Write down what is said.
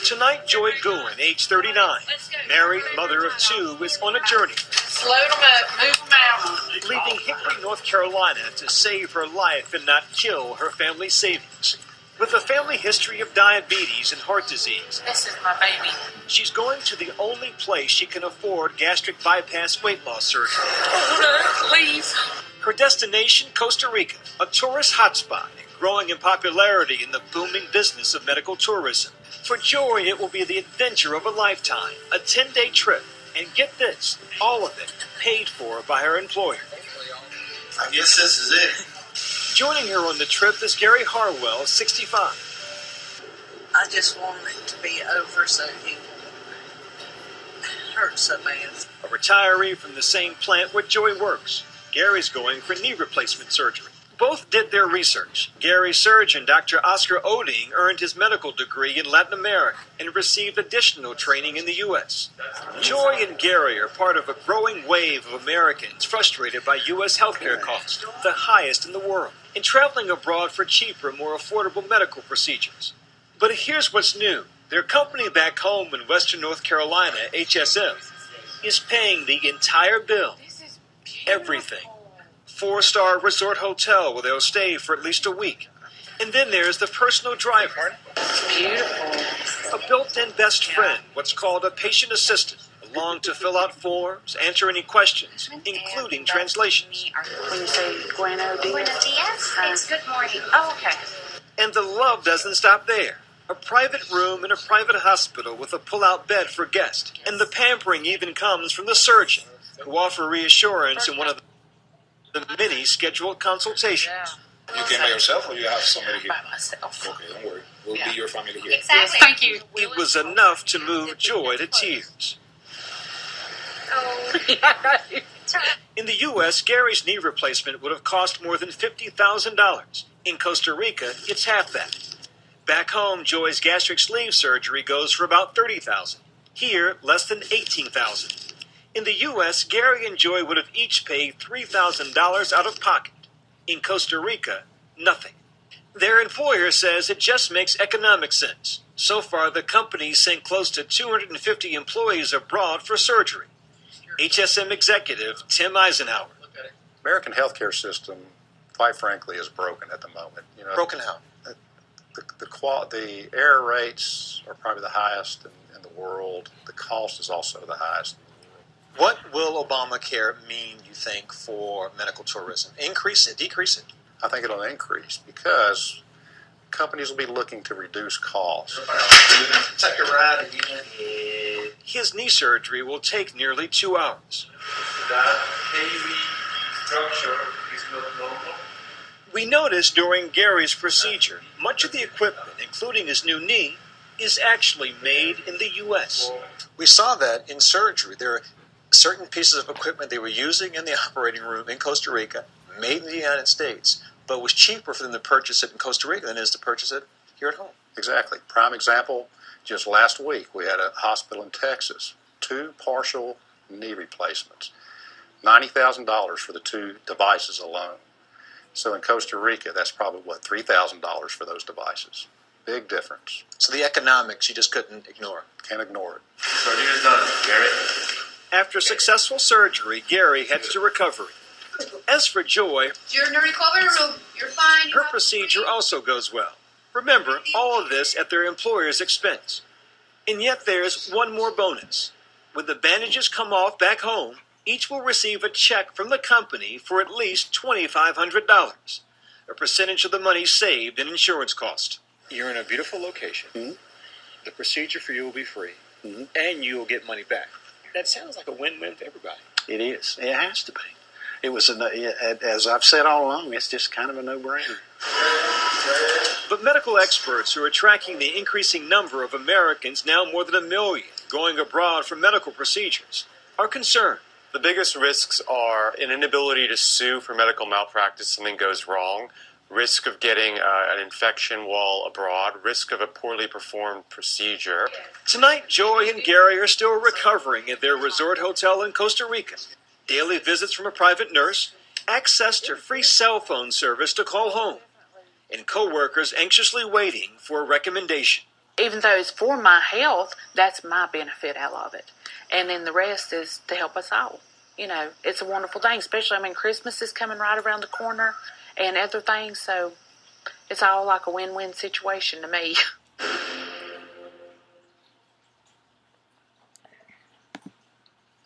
Tonight, Joy Gouen, age 39, married, mother of 2, is on a journey. Load them up, move them out. Leaving Hickory, North Carolina to save her life and not kill her family's savings. With a family history of diabetes and heart disease, This is my baby. she's going to the only place she can afford gastric bypass weight loss surgery. Oh, no, please. Her destination, Costa Rica, a tourist hotspot growing in popularity in the booming business of medical tourism. For Joy, it will be the adventure of a lifetime, a 10-day trip, and get this, all of it paid for by her employer. I guess this is it. Joining her on the trip is Gary Harwell, 65. I just want it to be over so he won't hurt so bad. A retiree from the same plant where Joy works. Gary's going for knee replacement surgery. Both did their research. Gary's surgeon, Dr. Oscar Oding, earned his medical degree in Latin America and received additional training in the U.S. Joy and Gary are part of a growing wave of Americans frustrated by U.S. healthcare costs, the highest in the world, and traveling abroad for cheaper, more affordable medical procedures. But here's what's new. Their company back home in Western North Carolina, HSM, is paying the entire bill. Everything. 4-star resort hotel where they'll stay for at least a week. And then there's the personal driver. Beautiful. A built-in best friend, what's called a patient assistant, along to fill out forms, answer any questions, including translations. When you say Buenos Dias? Buenos dias. It's good morning. Oh, okay. And the love doesn't stop there. A private room in a private hospital with a pull-out bed for guests. And the pampering even comes from the surgeon, who offer reassurance in one of the many scheduled consultations. You came by yourself, or you have somebody here? By myself. Okay, don't worry. We'll be your family here. Exactly. Thank you. It was enough to move Joy to tears. Oh, In the U.S., Gary's knee replacement would have cost more than $50,000. In Costa Rica, it's half that. Back home, Joy's gastric sleeve surgery goes for about $30,000. Here, less than $18,000. In the U.S., Gary and Joy would have each paid $3,000 out of pocket. In Costa Rica, nothing. Their employer says it just makes economic sense. So far, the company sent close to 250 employees abroad for surgery. HSM executive Tim Eisenhower. American healthcare system, quite frankly, is broken at the moment. You know, Broken how? The error rates are probably the highest in the world. The cost is also the highest. What will Obamacare mean, you think, for medical tourism? Increase it, decrease it? I think it'll increase because companies will be looking to reduce costs. Take a ride again. His knee surgery will take nearly 2 hours. That heavy structure is not normal. We noticed during Gary's procedure, much of the equipment, including his new knee, is actually made in the U.S. We saw that in surgery. There are certain pieces of equipment they were using in the operating room in Costa Rica, made in the United States, but it was cheaper for them to purchase it in Costa Rica than it is to purchase it here at home. Exactly. Prime example, just last week we had a hospital in Texas, 2 partial knee replacements, $90,000 for the 2 devices alone. So in Costa Rica, that's probably, $3,000 for those devices. Big difference. So the economics, you just couldn't ignore. Can't ignore it. Surgery is done, Gary. After successful surgery, Gary heads to recovery. As for Joy, you're in the recovery room. You're fine. her procedure also goes well. Remember, all of this at their employer's expense. And yet there's one more bonus. When the bandages come off back home, each will receive a check from the company for at least $2,500, a percentage of the money saved in insurance cost. You're in a beautiful location. Mm-hmm. The procedure for you will be free, Mm-hmm. and you will get money back. That sounds like a win-win for everybody. It is. It has to be. It was, as I've said all along, it's just kind of a no-brainer. But medical experts who are tracking the increasing number of Americans, now more than 1 million, going abroad for medical procedures, are concerned. The biggest risks are an inability to sue for medical malpractice if something goes wrong, risk of getting an infection while abroad, risk of a poorly performed procedure. Tonight, Joy and Gary are still recovering at their resort hotel in Costa Rica. Daily visits from a private nurse, access to free cell phone service to call home, and co-workers anxiously waiting for a recommendation. even though it's for my health, that's my benefit out of it. And then the rest is to help us all. You know, it's a wonderful thing, especially, I mean, Christmas is coming right around the corner and other things, so it's all like a win-win situation to me.